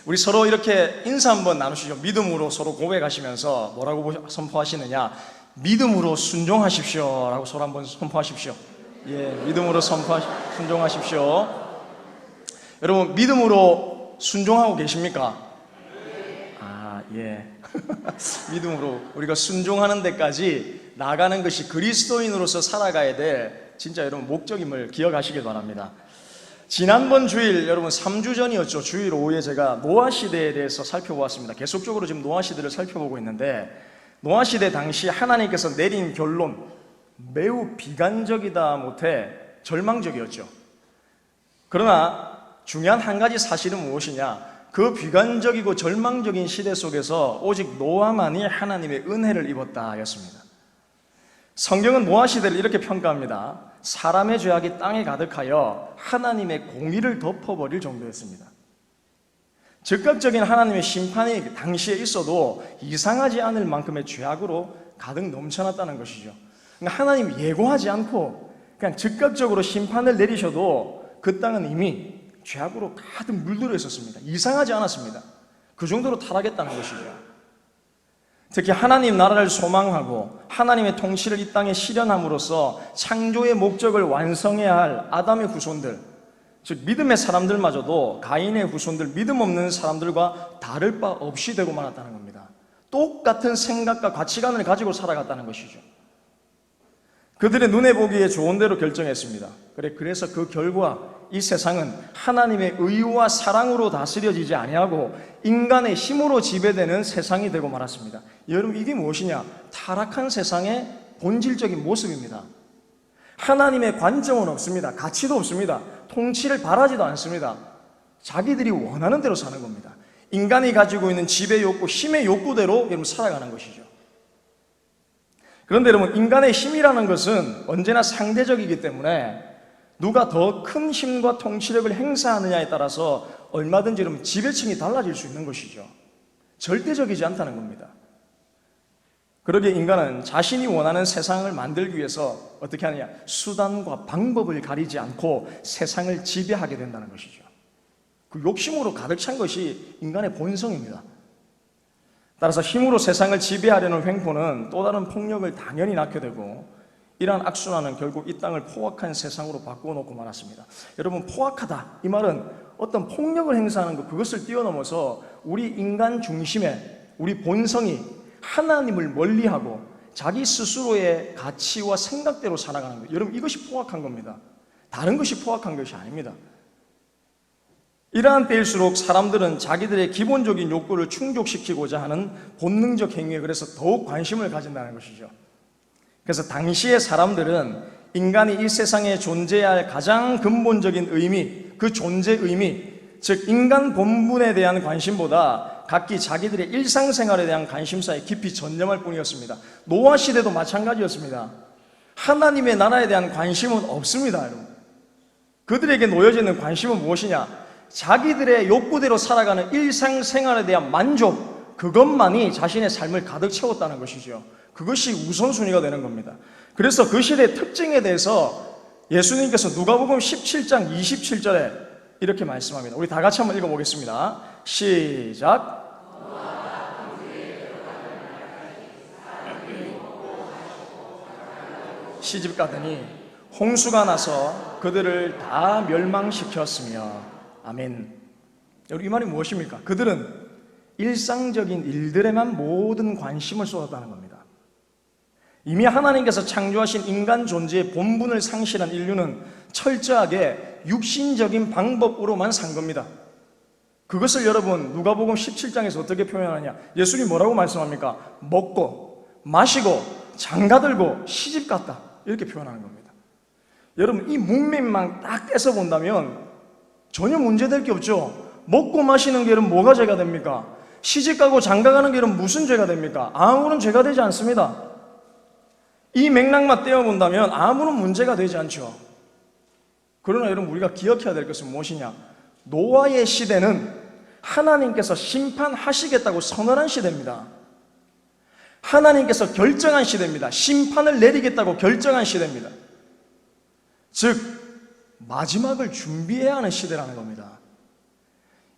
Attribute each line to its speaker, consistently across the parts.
Speaker 1: 우리 서로 이렇게 인사 한번 나누시죠. 믿음으로 서로 고백하시면서 뭐라고 선포하시느냐? 믿음으로 순종하십시오 라고 서로 한번 선포하십시오. 예, 믿음으로 순종하십시오. 여러분, 믿음으로 순종하고 계십니까? 아, 예. 믿음으로 우리가 순종하는 데까지 나가는 것이 그리스도인으로서 살아가야 될 진짜 여러분 목적임을 기억하시길 바랍니다. 지난번 주일, 여러분 3주 전이었죠. 주일 오후에 제가 노아 시대에 대해서 살펴보았습니다. 계속적으로 지금 노아 시대를 살펴보고 있는데, 노아 시대 당시 하나님께서 내린 결론, 매우 비관적이다 못해 절망적이었죠. 그러나 중요한 한 가지 사실은 무엇이냐? 그 비관적이고 절망적인 시대 속에서 오직 노아만이 하나님의 은혜를 입었다 였습니다. 성경은 노아 시대를 이렇게 평가합니다. 사람의 죄악이 땅에 가득하여 하나님의 공의를 덮어버릴 정도였습니다. 즉각적인 하나님의 심판이 당시에 있어도 이상하지 않을 만큼의 죄악으로 가득 넘쳐났다는 것이죠. 그러니까 하나님 예고하지 않고 그냥 즉각적으로 심판을 내리셔도 그 땅은 이미 죄악으로 가득 물들어 있었습니다. 이상하지 않았습니다. 그 정도로 타락했다는 것이죠. 특히 하나님 나라를 소망하고 하나님의 통치를 이 땅에 실현함으로써 창조의 목적을 완성해야 할 아담의 후손들, 즉 믿음의 사람들마저도 가인의 후손들, 믿음 없는 사람들과 다를 바 없이 되고 말았다는 겁니다. 똑같은 생각과 가치관을 가지고 살아갔다는 것이죠. 그들의 눈에 보기에 좋은 대로 결정했습니다. 그래서 그 결과 이 세상은 하나님의 의와 사랑으로 다스려지지 아니하고 인간의 힘으로 지배되는 세상이 되고 말았습니다. 여러분, 이게 무엇이냐? 타락한 세상의 본질적인 모습입니다. 하나님의 관점은 없습니다. 가치도 없습니다. 통치를 바라지도 않습니다. 자기들이 원하는 대로 사는 겁니다. 인간이 가지고 있는 지배 욕구, 힘의 욕구대로 여러분 살아가는 것이죠. 그런데 여러분, 인간의 힘이라는 것은 언제나 상대적이기 때문에 누가 더 큰 힘과 통치력을 행사하느냐에 따라서 얼마든지 여러분 지배층이 달라질 수 있는 것이죠. 절대적이지 않다는 겁니다. 그러기에 인간은 자신이 원하는 세상을 만들기 위해서 어떻게 하느냐? 수단과 방법을 가리지 않고 세상을 지배하게 된다는 것이죠. 그 욕심으로 가득 찬 것이 인간의 본성입니다. 따라서 힘으로 세상을 지배하려는 횡포는 또 다른 폭력을 당연히 낳게 되고, 이러한 악순환은 결국 이 땅을 포악한 세상으로 바꾸어 놓고 말았습니다. 여러분, 포악하다 이 말은 어떤 폭력을 행사하는 것, 그것을 뛰어넘어서 우리 인간 중심의 우리 본성이 하나님을 멀리하고 자기 스스로의 가치와 생각대로 살아가는 것, 여러분 이것이 포악한 겁니다. 다른 것이 포악한 것이 아닙니다. 이러한 때일수록 사람들은 자기들의 기본적인 욕구를 충족시키고자 하는 본능적 행위에 그래서 더욱 관심을 가진다는 것이죠. 그래서 당시의 사람들은 인간이 이 세상에 존재해야 할 가장 근본적인 의미, 그 존재 의미, 즉 인간 본분에 대한 관심보다 각기 자기들의 일상생활에 대한 관심사에 깊이 전념할 뿐이었습니다. 노아 시대도 마찬가지였습니다. 하나님의 나라에 대한 관심은 없습니다, 여러분. 그들에게 놓여져 있는 관심은 무엇이냐? 자기들의 욕구대로 살아가는 일상생활에 대한 만족, 그것만이 자신의 삶을 가득 채웠다는 것이죠. 그것이 우선순위가 되는 겁니다. 그래서 그 시대의 특징에 대해서 예수님께서 누가복음 17장 27절에 이렇게 말씀합니다. 우리 다 같이 한번 읽어보겠습니다. 시작. 시집 가더니 홍수가 나서 그들을 다 멸망시켰으며. 아멘. 이 말이 무엇입니까? 그들은 일상적인 일들에만 모든 관심을 쏟았다는 겁니다. 이미 하나님께서 창조하신 인간 존재의 본분을 상실한 인류는 철저하게 육신적인 방법으로만 산 겁니다. 그것을 여러분 누가복음 17장에서 어떻게 표현하냐? 예수님이 뭐라고 말씀합니까? 먹고 마시고 장가들고 시집갔다, 이렇게 표현하는 겁니다. 여러분, 이 문맥만 딱 떼서 본다면 전혀 문제될 게 없죠. 먹고 마시는 게 여러분 뭐가 죄가 됩니까? 시집가고 장가가는 게 여러분 무슨 죄가 됩니까? 아무런 죄가 되지 않습니다. 이 맥락만 떼어본다면 아무런 문제가 되지 않죠. 그러나 여러분, 우리가 기억해야 될 것은 무엇이냐? 노아의 시대는 하나님께서 심판하시겠다고 선언한 시대입니다. 하나님께서 결정한 시대입니다. 심판을 내리겠다고 결정한 시대입니다. 즉 마지막을 준비해야 하는 시대라는 겁니다.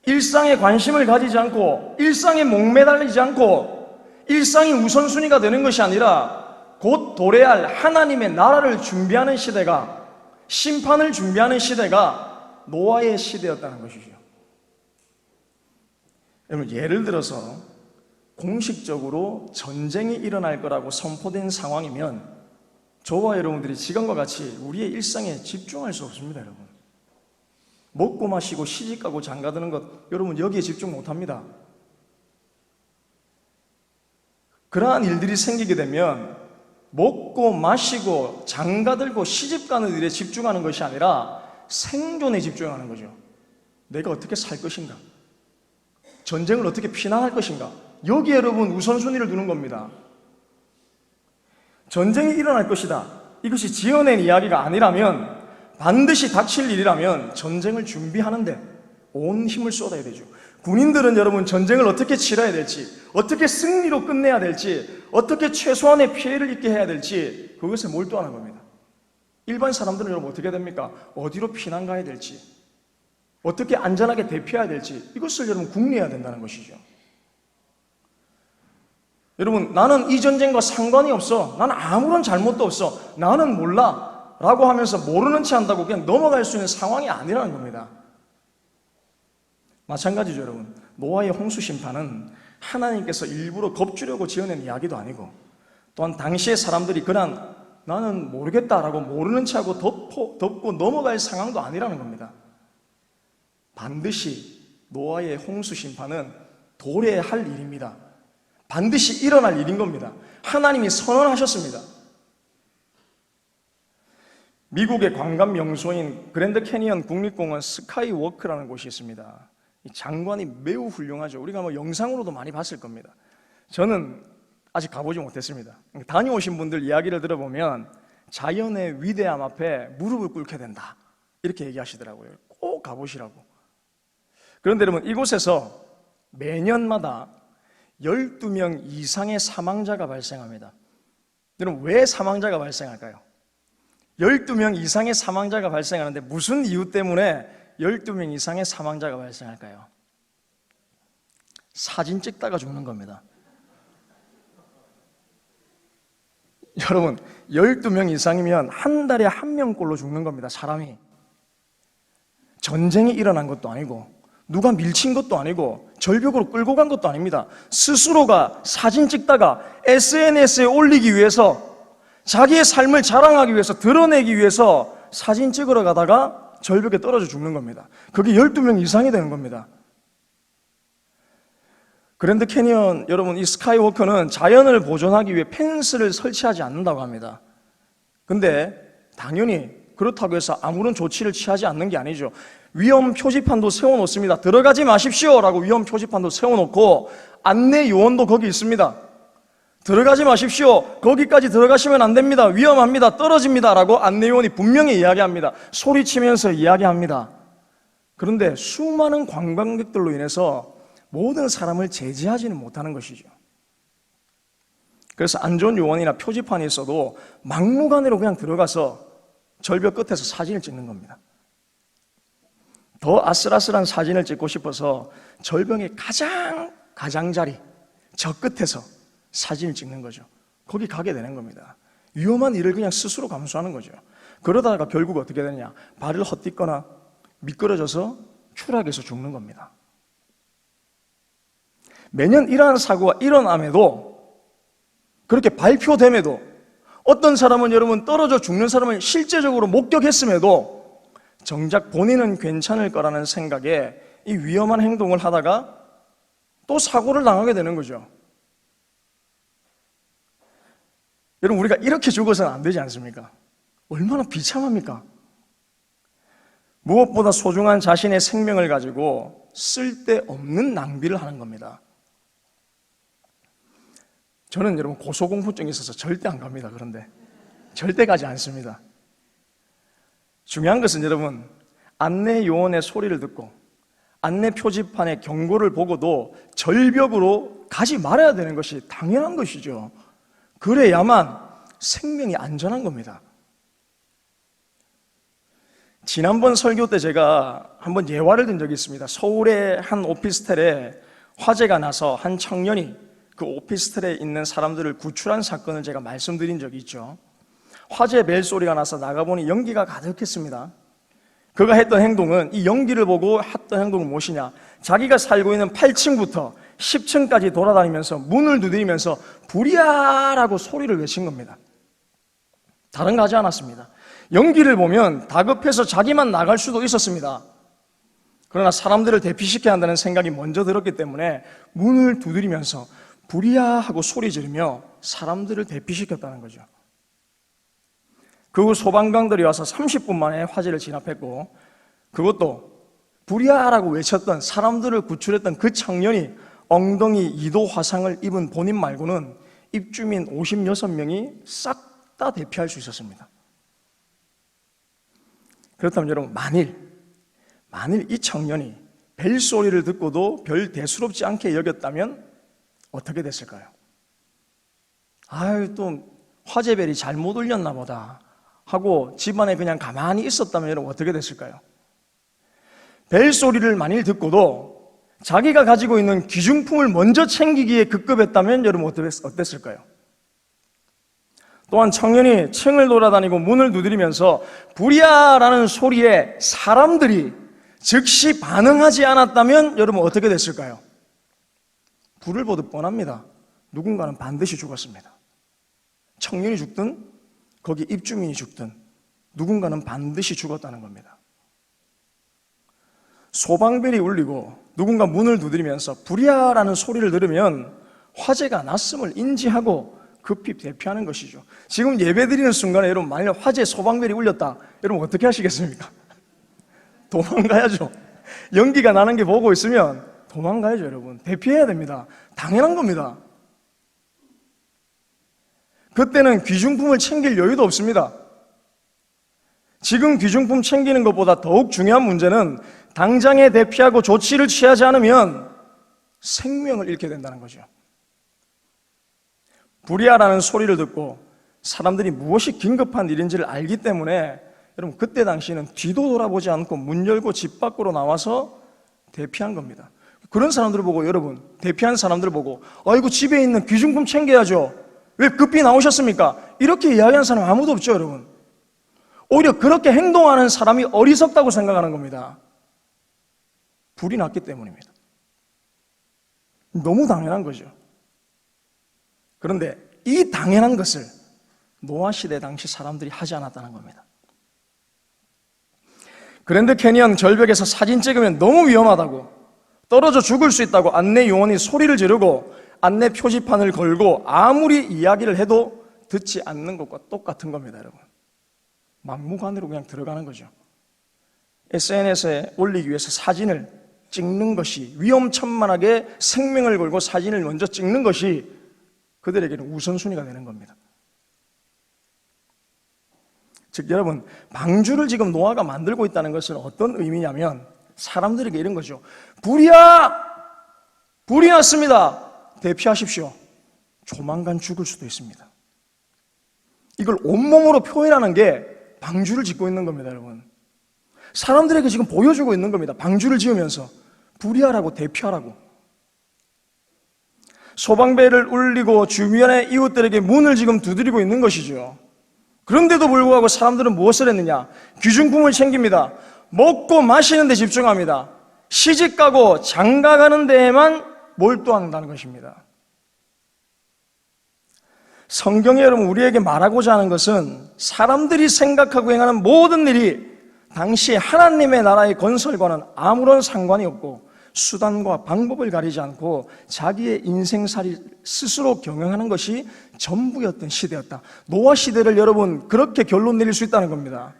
Speaker 1: 일상에 관심을 가지지 않고 일상에 목매달리지 않고 일상이 우선순위가 되는 것이 아니라 곧 도래할 하나님의 나라를 준비하는 시대가, 심판을 준비하는 시대가 노아의 시대였다는 것이죠. 여러분, 예를 들어서 공식적으로 전쟁이 일어날 거라고 선포된 상황이면 저와 여러분들이 지금과 같이 우리의 일상에 집중할 수 없습니다. 여러분, 먹고 마시고 시집가고 장가드는 것, 여러분 여기에 집중 못합니다. 그러한 일들이 생기게 되면 먹고 마시고 장가들고 시집가는 일에 집중하는 것이 아니라 생존에 집중하는 거죠. 내가 어떻게 살 것인가, 전쟁을 어떻게 피난할 것인가, 여기에 여러분 우선순위를 두는 겁니다. 전쟁이 일어날 것이다, 이것이 지어낸 이야기가 아니라면, 반드시 닥칠 일이라면 전쟁을 준비하는데 온 힘을 쏟아야 되죠. 군인들은 여러분 전쟁을 어떻게 치러야 될지, 어떻게 승리로 끝내야 될지, 어떻게 최소한의 피해를 입게 해야 될지 그것에 몰두하는 겁니다. 일반 사람들은 여러분 어떻게 됩니까? 어디로 피난 가야 될지, 어떻게 안전하게 대피해야 될지, 이것을 여러분 궁리해야 된다는 것이죠. 여러분, 나는 이 전쟁과 상관이 없어, 나는 아무런 잘못도 없어, 나는 몰라 라고 하면서 모르는 체 한다고 그냥 넘어갈 수 있는 상황이 아니라는 겁니다. 마찬가지죠. 여러분, 노아의 홍수 심판은 하나님께서 일부러 겁주려고 지어낸 이야기도 아니고, 또한 당시의 사람들이 그냥 나는 모르겠다라고 모르는 체하고 덮고 넘어갈 상황도 아니라는 겁니다. 반드시 노아의 홍수 심판은 도래할 일입니다. 반드시 일어날 일인 겁니다. 하나님이 선언하셨습니다. 미국의 관광 명소인 그랜드 캐니언 국립공원 스카이워크라는 곳이 있습니다. 이 장관이 매우 훌륭하죠. 우리가 뭐 영상으로도 많이 봤을 겁니다. 저는 아직 가보지 못했습니다. 다녀오신 분들 이야기를 들어보면 자연의 위대함 앞에 무릎을 꿇게 된다, 이렇게 얘기하시더라고요. 꼭 가보시라고. 그런데 여러분, 이곳에서 매년마다 12명 이상의 사망자가 발생합니다. 여러분, 왜 사망자가 발생할까요? 12명 이상의 사망자가 발생하는데 무슨 이유 때문에 12명 이상의 사망자가 발생할까요? 사진 찍다가 죽는 겁니다. 여러분, 12명 이상이면 한 달에 한 명꼴로 죽는 겁니다. 사람이. 전쟁이 일어난 것도 아니고 누가 밀친 것도 아니고 절벽으로 끌고 간 것도 아닙니다. 스스로가 사진 찍다가 SNS에 올리기 위해서, 자기의 삶을 자랑하기 위해서, 드러내기 위해서 사진 찍으러 가다가 절벽에 떨어져 죽는 겁니다. 그게 12명 이상이 되는 겁니다. 그랜드 캐니언, 여러분, 이 스카이워커는 자연을 보존하기 위해 펜스를 설치하지 않는다고 합니다. 근데 당연히 그렇다고 해서 아무런 조치를 취하지 않는 게 아니죠. 위험 표지판도 세워놓습니다. 들어가지 마십시오 라고 위험 표지판도 세워놓고 안내 요원도 거기 있습니다. 들어가지 마십시오, 거기까지 들어가시면 안 됩니다, 위험합니다, 떨어집니다 라고 안내 요원이 분명히 이야기합니다. 소리치면서 이야기합니다. 그런데 수많은 관광객들로 인해서 모든 사람을 제지하지는 못하는 것이죠. 그래서 안전 요원이나 표지판이 있어도 막무가내로 그냥 들어가서 절벽 끝에서 사진을 찍는 겁니다. 더 아슬아슬한 사진을 찍고 싶어서 절벽의 가장자리 저 끝에서 사진을 찍는 거죠. 거기 가게 되는 겁니다. 위험한 일을 그냥 스스로 감수하는 거죠. 그러다가 결국 어떻게 되느냐, 발을 헛디거나 미끄러져서 추락해서 죽는 겁니다. 매년 이러한 사고가 일어남에도, 그렇게 발표됨에도, 어떤 사람은 여러분 떨어져 죽는 사람을 실제적으로 목격했음에도 정작 본인은 괜찮을 거라는 생각에 이 위험한 행동을 하다가 또 사고를 당하게 되는 거죠. 여러분, 우리가 이렇게 죽어서는 안 되지 않습니까? 얼마나 비참합니까? 무엇보다 소중한 자신의 생명을 가지고 쓸데없는 낭비를 하는 겁니다. 저는 여러분 고소공포증이 있어서 절대 안 갑니다. 그런데 절대 가지 않습니다. 중요한 것은 여러분, 안내 요원의 소리를 듣고 안내 표지판의 경고를 보고도 절벽으로 가지 말아야 되는 것이 당연한 것이죠. 그래야만 생명이 안전한 겁니다. 지난번 설교 때 제가 한번 예화를 든 적이 있습니다. 서울의 한 오피스텔에 화재가 나서 한 청년이 그 오피스텔에 있는 사람들을 구출한 사건을 제가 말씀드린 적이 있죠. 화재 벨소리가 나서 나가보니 연기가 가득했습니다. 그가 했던 행동은, 이 연기를 보고 했던 행동은 무엇이냐, 자기가 살고 있는 8층부터 10층까지 돌아다니면서 문을 두드리면서 불이야 라고 소리를 외친 겁니다. 다른 거 하지 않았습니다. 연기를 보면 다급해서 자기만 나갈 수도 있었습니다. 그러나 사람들을 대피시켜야 한다는 생각이 먼저 들었기 때문에 문을 두드리면서 불이야 하고 소리 지르며 사람들을 대피시켰다는 거죠. 그 후 소방관들이 와서 30분 만에 화재를 진압했고, 그것도 불이야 라고 외쳤던, 사람들을 구출했던 그 청년이 엉덩이 2도 화상을 입은 본인 말고는 입주민 56명이 싹 다 대피할 수 있었습니다. 그렇다면 여러분, 만일 이 청년이 벨소리를 듣고도 별 대수롭지 않게 여겼다면 어떻게 됐을까요? 아유, 또 화재벨이 잘못 울렸나 보다 하고 집안에 그냥 가만히 있었다면 여러분 어떻게 됐을까요? 벨소리를 만일 듣고도 자기가 가지고 있는 귀중품을 먼저 챙기기에 급급했다면 여러분 어땠을까요? 또한 청년이 층을 돌아다니고 문을 두드리면서 불이야 라는 소리에 사람들이 즉시 반응하지 않았다면 여러분 어떻게 됐을까요? 불을 보듯 뻔합니다. 누군가는 반드시 죽었습니다. 청년이 죽든 거기 입주민이 죽든 누군가는 반드시 죽었다는 겁니다. 소방벨이 울리고 누군가 문을 두드리면서 불이야 라는 소리를 들으면 화재가 났음을 인지하고 급히 대피하는 것이죠. 지금 예배드리는 순간에 여러분 만약 화재 소방벨이 울렸다, 여러분 어떻게 하시겠습니까? 도망가야죠. 연기가 나는 게 보고 있으면 도망가야죠. 여러분 대피해야 됩니다. 당연한 겁니다. 그때는 귀중품을 챙길 여유도 없습니다. 지금 귀중품 챙기는 것보다 더욱 중요한 문제는 당장에 대피하고 조치를 취하지 않으면 생명을 잃게 된다는 거죠. 불이야라는 소리를 듣고 사람들이 무엇이 긴급한 일인지를 알기 때문에 여러분 그때 당시에는 뒤도 돌아보지 않고 문 열고 집 밖으로 나와서 대피한 겁니다. 그런 사람들을 보고, 여러분 대피한 사람들을 보고 아이고 집에 있는 귀중품 챙겨야죠, 왜 급히 나오셨습니까? 이렇게 이야기하는 사람 아무도 없죠. 여러분 오히려 그렇게 행동하는 사람이 어리석다고 생각하는 겁니다. 불이 났기 때문입니다. 너무 당연한 거죠. 그런데 이 당연한 것을 노아 시대 당시 사람들이 하지 않았다는 겁니다. 그랜드 캐니언 절벽에서 사진 찍으면 너무 위험하다고, 떨어져 죽을 수 있다고 안내 요원이 소리를 지르고 안내 표지판을 걸고 아무리 이야기를 해도 듣지 않는 것과 똑같은 겁니다. 여러분 막무가내로 그냥 들어가는 거죠. SNS에 올리기 위해서 사진을 찍는 것이, 위험천만하게 생명을 걸고 사진을 먼저 찍는 것이 그들에게는 우선순위가 되는 겁니다. 즉 여러분, 방주를 지금 노아가 만들고 있다는 것은 어떤 의미냐면 사람들에게 이런 거죠. 불이 났습니다. 대피하십시오. 조만간 죽을 수도 있습니다. 이걸 온몸으로 표현하는 게 방주를 짓고 있는 겁니다. 여러분 사람들에게 지금 보여주고 있는 겁니다. 방주를 지으면서 불이하라고, 대피하라고. 소방벨을 울리고 주변의 이웃들에게 문을 지금 두드리고 있는 것이죠. 그런데도 불구하고 사람들은 무엇을 했느냐? 귀중품을 챙깁니다. 먹고 마시는 데 집중합니다. 시집가고 장가가는 데에만 몰두한다는 것입니다. 성경이 여러분 우리에게 말하고자 하는 것은 사람들이 생각하고 행하는 모든 일이 당시 하나님의 나라의 건설과는 아무런 상관이 없고 수단과 방법을 가리지 않고 자기의 인생살이 스스로 경영하는 것이 전부였던 시대였다. 노아 시대를 여러분 그렇게 결론 내릴 수 있다는 겁니다.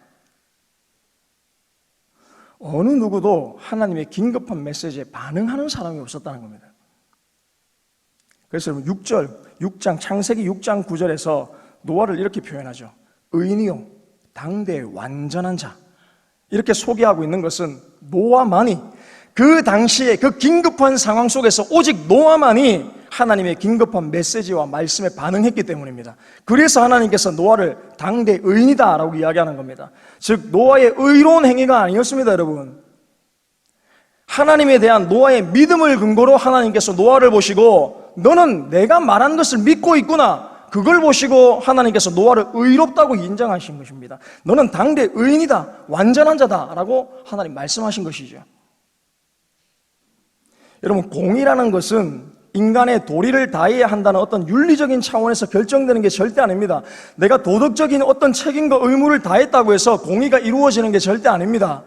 Speaker 1: 어느 누구도 하나님의 긴급한 메시지에 반응하는 사람이 없었다는 겁니다. 그래서 여러분 6장 창세기 6장 9절에서 노아를 이렇게 표현하죠. 의인이요 당대의 완전한 자, 이렇게 소개하고 있는 것은 노아만이 그 당시에 그 긴급한 상황 속에서 오직 노아만이 하나님의 긴급한 메시지와 말씀에 반응했기 때문입니다. 그래서 하나님께서 노아를 당대 의인이다 라고 이야기하는 겁니다. 즉 노아의 의로운 행위가 아니었습니다. 여러분, 하나님에 대한 노아의 믿음을 근거로 하나님께서 노아를 보시고 너는 내가 말한 것을 믿고 있구나, 그걸 보시고 하나님께서 노아를 의롭다고 인정하신 것입니다. 너는 당대 의인이다, 완전한 자다 라고 하나님 말씀하신 것이죠. 여러분, 공의라는 것은 인간의 도리를 다해야 한다는 어떤 윤리적인 차원에서 결정되는 게 절대 아닙니다. 내가 도덕적인 어떤 책임과 의무를 다했다고 해서 공의가 이루어지는 게 절대 아닙니다.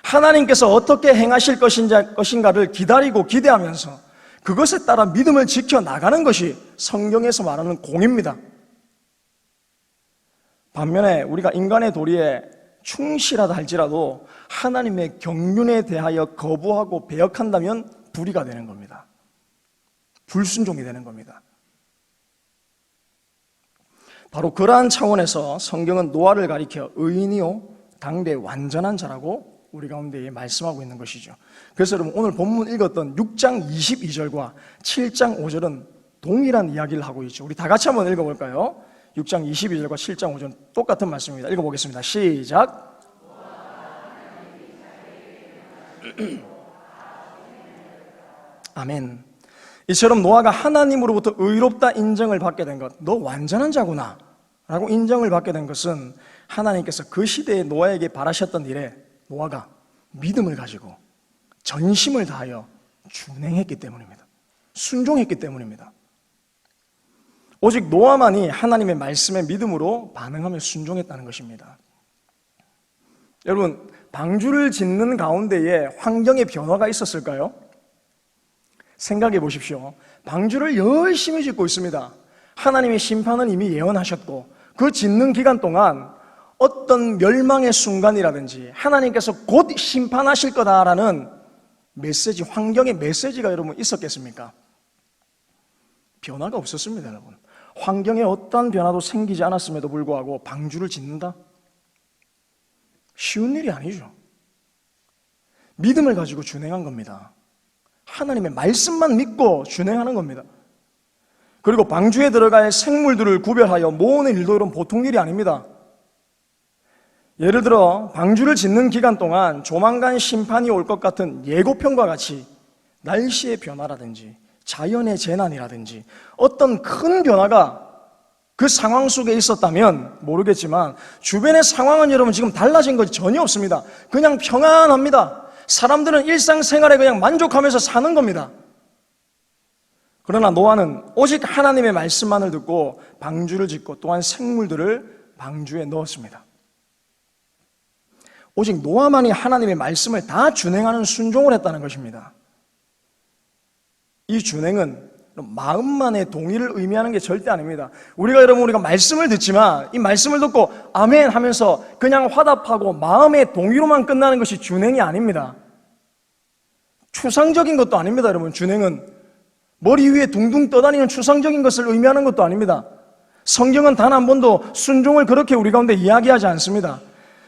Speaker 1: 하나님께서 어떻게 행하실 것인가를 기다리고 기대하면서 그것에 따라 믿음을 지켜나가는 것이 성경에서 말하는 공의입니다. 반면에 우리가 인간의 도리에 충실하다 할지라도 하나님의 경륜에 대하여 거부하고 배역한다면 불의가 되는 겁니다. 불순종이 되는 겁니다. 바로 그러한 차원에서 성경은 노아를 가리켜 의인이요 당대 완전한 자라고 우리 가운데 말씀하고 있는 것이죠. 그래서 여러분, 오늘 본문 읽었던 6장 22절과 7장 5절은 동일한 이야기를 하고 있죠. 우리 다 같이 한번 읽어볼까요? 6장 22절과 7장 5절 똑같은 말씀입니다. 읽어보겠습니다. 시작. 아멘. 이처럼 노아가 하나님으로부터 의롭다 인정을 받게 된 것, 너 완전한 자구나 라고 인정을 받게 된 것은 하나님께서 그 시대에 노아에게 바라셨던 일에 노아가 믿음을 가지고 전심을 다하여 준행했기 때문입니다. 순종했기 때문입니다. 오직 노아만이 하나님의 말씀에 믿음으로 반응하며 순종했다는 것입니다. 여러분, 방주를 짓는 가운데에 환경의 변화가 있었을까요? 생각해 보십시오. 방주를 열심히 짓고 있습니다. 하나님의 심판은 이미 예언하셨고 그 짓는 기간 동안 어떤 멸망의 순간이라든지 하나님께서 곧 심판하실 거다라는 메시지, 환경의 메시지가 여러분 있었겠습니까? 변화가 없었습니다. 여러분, 환경에 어떠한 변화도 생기지 않았음에도 불구하고 방주를 짓는다? 쉬운 일이 아니죠. 믿음을 가지고 준행한 겁니다. 하나님의 말씀만 믿고 준행하는 겁니다. 그리고 방주에 들어갈 생물들을 구별하여 모으는 일도 이런 보통 일이 아닙니다. 예를 들어 방주를 짓는 기간 동안 조만간 심판이 올 것 같은 예고편과 같이 날씨의 변화라든지 자연의 재난이라든지 어떤 큰 변화가 그 상황 속에 있었다면 모르겠지만 주변의 상황은 여러분 지금 달라진 것이 전혀 없습니다. 그냥 평안합니다. 사람들은 일상생활에 그냥 만족하면서 사는 겁니다. 그러나 노아는 오직 하나님의 말씀만을 듣고 방주를 짓고 또한 생물들을 방주에 넣었습니다. 오직 노아만이 하나님의 말씀을 다 준행하는 순종을 했다는 것입니다. 이 준행은 마음만의 동의를 의미하는 게 절대 아닙니다. 우리가 말씀을 듣지만 이 말씀을 듣고 아멘 하면서 그냥 화답하고 마음의 동의로만 끝나는 것이 준행이 아닙니다. 추상적인 것도 아닙니다. 여러분, 준행은 머리 위에 둥둥 떠다니는 추상적인 것을 의미하는 것도 아닙니다. 성경은 단 한 번도 순종을 그렇게 우리 가운데 이야기하지 않습니다.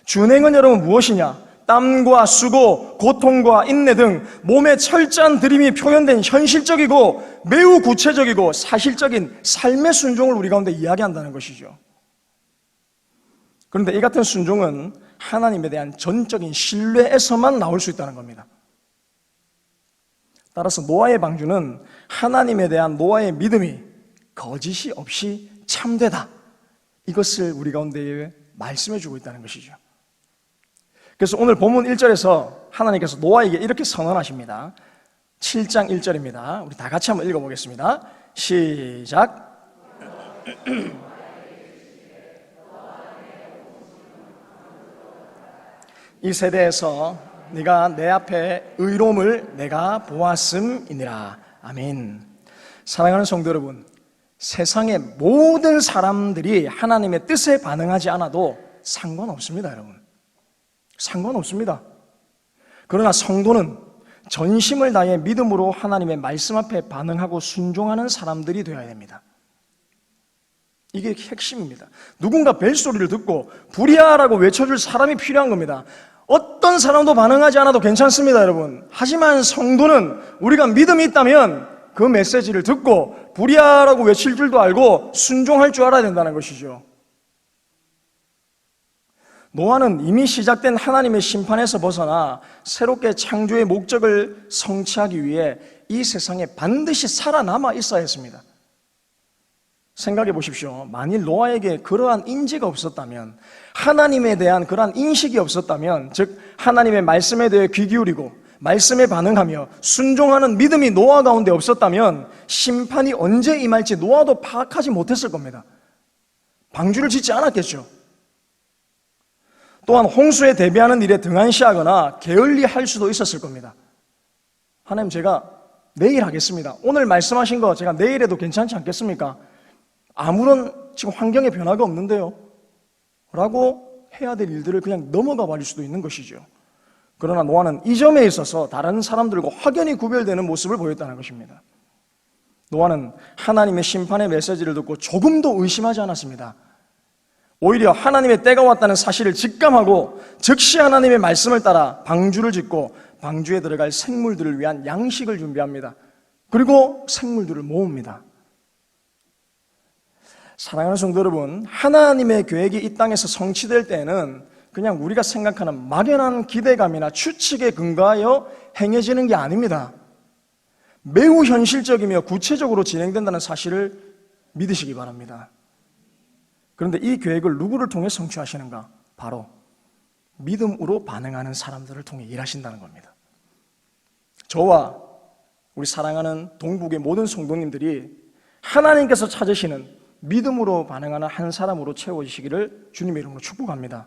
Speaker 1: 준행은 여러분 무엇이냐? 땀과 수고, 고통과 인내 등 몸의 철저한 들임이 표현된 현실적이고 매우 구체적이고 사실적인 삶의 순종을 우리 가운데 이야기한다는 것이죠. 그런데 이 같은 순종은 하나님에 대한 전적인 신뢰에서만 나올 수 있다는 겁니다. 따라서 노아의 방주는 하나님에 대한 노아의 믿음이 거짓이 없이 참되다, 이것을 우리 가운데 말씀해 주고 있다는 것이죠. 그래서 오늘 본문 1절에서 하나님께서 노아에게 이렇게 선언하십니다. 7장 1절입니다. 우리 다 같이 한번 읽어보겠습니다. 시작. 이 세대에서 네가 내 앞에 의로움을 내가 보았음이니라. 아멘. 사랑하는 성도 여러분, 세상의 모든 사람들이 하나님의 뜻에 반응하지 않아도 상관없습니다. 여러분, 상관없습니다. 그러나 성도는 전심을 다해 믿음으로 하나님의 말씀 앞에 반응하고 순종하는 사람들이 되어야 됩니다. 이게 핵심입니다. 누군가 벨소리를 듣고 불이야라고 외쳐줄 사람이 필요한 겁니다. 어떤 사람도 반응하지 않아도 괜찮습니다, 여러분. 하지만 성도는 우리가 믿음이 있다면 그 메시지를 듣고 불이야라고 외칠 줄도 알고 순종할 줄 알아야 된다는 것이죠. 노아는 이미 시작된 하나님의 심판에서 벗어나 새롭게 창조의 목적을 성취하기 위해 이 세상에 반드시 살아남아 있어야 했습니다. 생각해 보십시오. 만일 노아에게 그러한 인지가 없었다면, 하나님에 대한 그러한 인식이 없었다면, 즉 하나님의 말씀에 대해 귀 기울이고 말씀에 반응하며 순종하는 믿음이 노아 가운데 없었다면 심판이 언제 임할지 노아도 파악하지 못했을 겁니다. 방주를 짓지 않았겠죠. 또한 홍수에 대비하는 일에 등한시하거나 게을리할 수도 있었을 겁니다. 하나님, 제가 내일 하겠습니다. 오늘 말씀하신 거 제가 내일 해도 괜찮지 않겠습니까? 아무런 지금 환경에 변화가 없는데요 라고 해야 될 일들을 그냥 넘어가 버릴 수도 있는 것이죠. 그러나 노아는 이 점에 있어서 다른 사람들과 확연히 구별되는 모습을 보였다는 것입니다. 노아는 하나님의 심판의 메시지를 듣고 조금도 의심하지 않았습니다. 오히려 하나님의 때가 왔다는 사실을 직감하고 즉시 하나님의 말씀을 따라 방주를 짓고 방주에 들어갈 생물들을 위한 양식을 준비합니다. 그리고 생물들을 모읍니다. 사랑하는 성도 여러분, 하나님의 계획이 이 땅에서 성취될 때에는 그냥 우리가 생각하는 막연한 기대감이나 추측에 근거하여 행해지는 게 아닙니다. 매우 현실적이며 구체적으로 진행된다는 사실을 믿으시기 바랍니다. 그런데 이 계획을 누구를 통해 성취하시는가? 바로 믿음으로 반응하는 사람들을 통해 일하신다는 겁니다. 저와 우리 사랑하는 동북의 모든 성도님들이 하나님께서 찾으시는 믿음으로 반응하는 한 사람으로 채워지시기를 주님의 이름으로 축복합니다.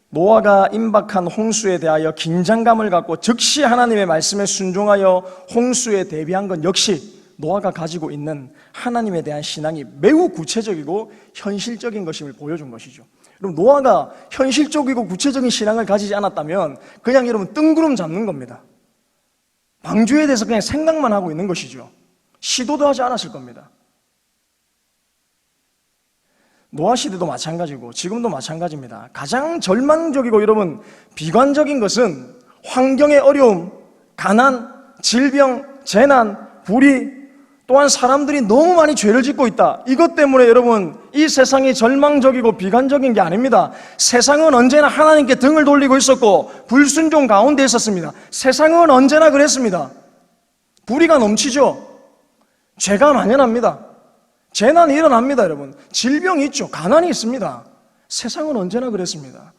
Speaker 1: 노아가 임박한 홍수에 대하여 긴장감을 갖고 즉시 하나님의 말씀에 순종하여 홍수에 대비한 건 역시 노아가 가지고 있는 하나님에 대한 신앙이 매우 구체적이고 현실적인 것임을 보여준 것이죠. 여러분, 노아가 현실적이고 구체적인 신앙을 가지지 않았다면 그냥 여러분 뜬구름 잡는 겁니다. 방주에 대해서 그냥 생각만 하고 있는 것이죠. 시도도 하지 않았을 겁니다. 노아 시대도 마찬가지고 지금도 마찬가지입니다. 가장 절망적이고 여러분 비관적인 것은 환경의 어려움, 가난, 질병, 재난, 불의, 또한 사람들이 너무 많이 죄를 짓고 있다. 이것 때문에 여러분 이 세상이 절망적이고 비관적인 게 아닙니다. 세상은 언제나 하나님께 등을 돌리고 있었고 불순종 가운데 있었습니다. 세상은 언제나 그랬습니다. 불의가 넘치죠. 죄가 만연합니다. 재난이 일어납니다. 여러분, 질병이 있죠. 가난이 있습니다. 세상은 언제나 그랬습니다.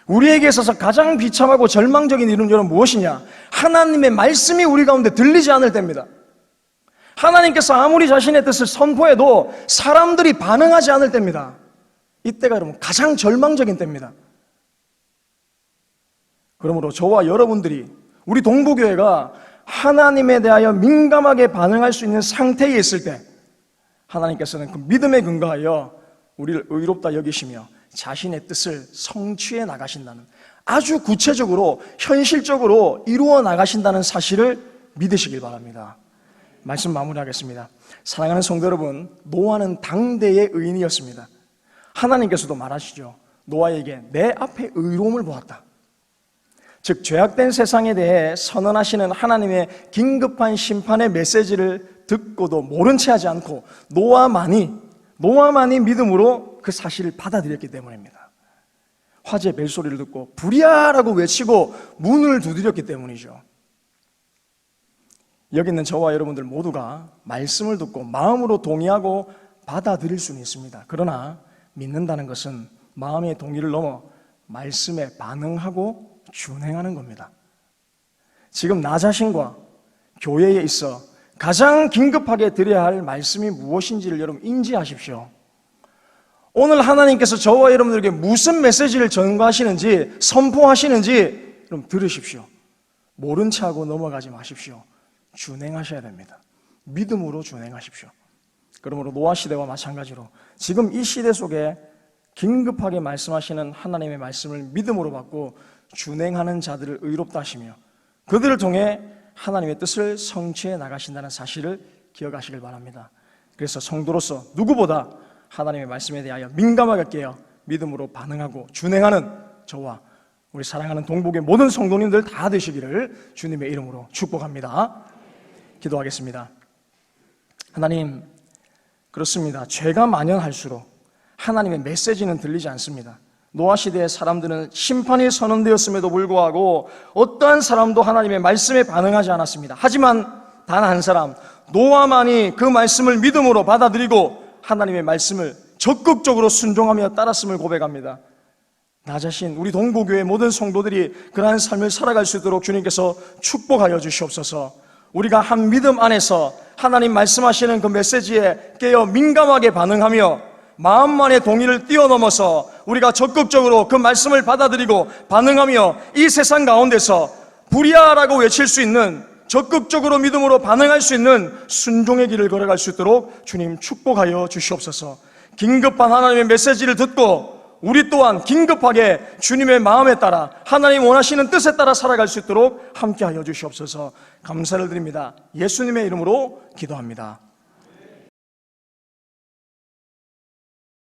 Speaker 1: 우리에게 있어서 가장 비참하고 절망적인 일은 여러분 무엇이냐? 하나님의 말씀이 우리 가운데 들리지 않을 때입니다. 하나님께서 아무리 자신의 뜻을 선포해도 사람들이 반응하지 않을 때입니다. 이때가 여러분 가장 절망적인 때입니다. 그러므로 저와 여러분들이 우리 동부교회가 하나님에 대하여 민감하게 반응할 수 있는 상태에 있을 때 하나님께서는 그 믿음에 근거하여 우리를 의롭다 여기시며 자신의 뜻을 성취해 나가신다는, 아주 구체적으로 현실적으로 이루어 나가신다는 사실을 믿으시길 바랍니다. 말씀 마무리하겠습니다. 사랑하는 성도 여러분, 노아는 당대의 의인이었습니다. 하나님께서도 말하시죠. 노아에게 내 앞에 의로움을 보았다. 즉 죄악된 세상에 대해 선언하시는 하나님의 긴급한 심판의 메시지를 듣고도 모른 채 하지 않고 노아만이 믿음으로 그 사실을 받아들였기 때문입니다. 화재 벨소리를 듣고 불이야라고 외치고 문을 두드렸기 때문이죠. 여기 있는 저와 여러분들 모두가 말씀을 듣고 마음으로 동의하고 받아들일 수는 있습니다. 그러나 믿는다는 것은 마음의 동의를 넘어 말씀에 반응하고 준행하는 겁니다. 지금 나 자신과 교회에 있어 가장 긴급하게 드려야 할 말씀이 무엇인지를 여러분 인지하십시오. 오늘 하나님께서 저와 여러분들에게 무슨 메시지를 전가하시는지 선포하시는지 여러분 들으십시오. 모른 채 하고 넘어가지 마십시오. 준행하셔야 됩니다. 믿음으로 준행하십시오. 그러므로 노아 시대와 마찬가지로 지금 이 시대 속에 긴급하게 말씀하시는 하나님의 말씀을 믿음으로 받고 준행하는 자들을 의롭다 하시며 그들을 통해 하나님의 뜻을 성취해 나가신다는 사실을 기억하시길 바랍니다. 그래서 성도로서 누구보다 하나님의 말씀에 대하여 민감하게 깨어 믿음으로 반응하고 준행하는 저와 우리 사랑하는 동북의 모든 성도님들 다 되시기를 주님의 이름으로 축복합니다. 기도하겠습니다. 하나님, 그렇습니다. 죄가 만연할수록 하나님의 메시지는 들리지 않습니다. 노아 시대의 사람들은 심판이 선언되었음에도 불구하고 어떠한 사람도 하나님의 말씀에 반응하지 않았습니다. 하지만 단 한 사람, 노아만이 그 말씀을 믿음으로 받아들이고 하나님의 말씀을 적극적으로 순종하며 따랐음을 고백합니다. 나 자신, 우리 동부교회 모든 성도들이 그러한 삶을 살아갈 수 있도록 주님께서 축복하여 주시옵소서. 우리가 한 믿음 안에서 하나님 말씀하시는 그 메시지에 깨어 민감하게 반응하며 마음만의 동의를 뛰어넘어서 우리가 적극적으로 그 말씀을 받아들이고 반응하며 이 세상 가운데서 부리아라고 외칠 수 있는, 적극적으로 믿음으로 반응할 수 있는 순종의 길을 걸어갈 수 있도록 주님 축복하여 주시옵소서. 긴급한 하나님의 메시지를 듣고 우리 또한 긴급하게 주님의 마음에 따라 하나님 원하시는 뜻에 따라 살아갈 수 있도록 함께하여 주시옵소서. 감사를 드립니다. 예수님의 이름으로 기도합니다.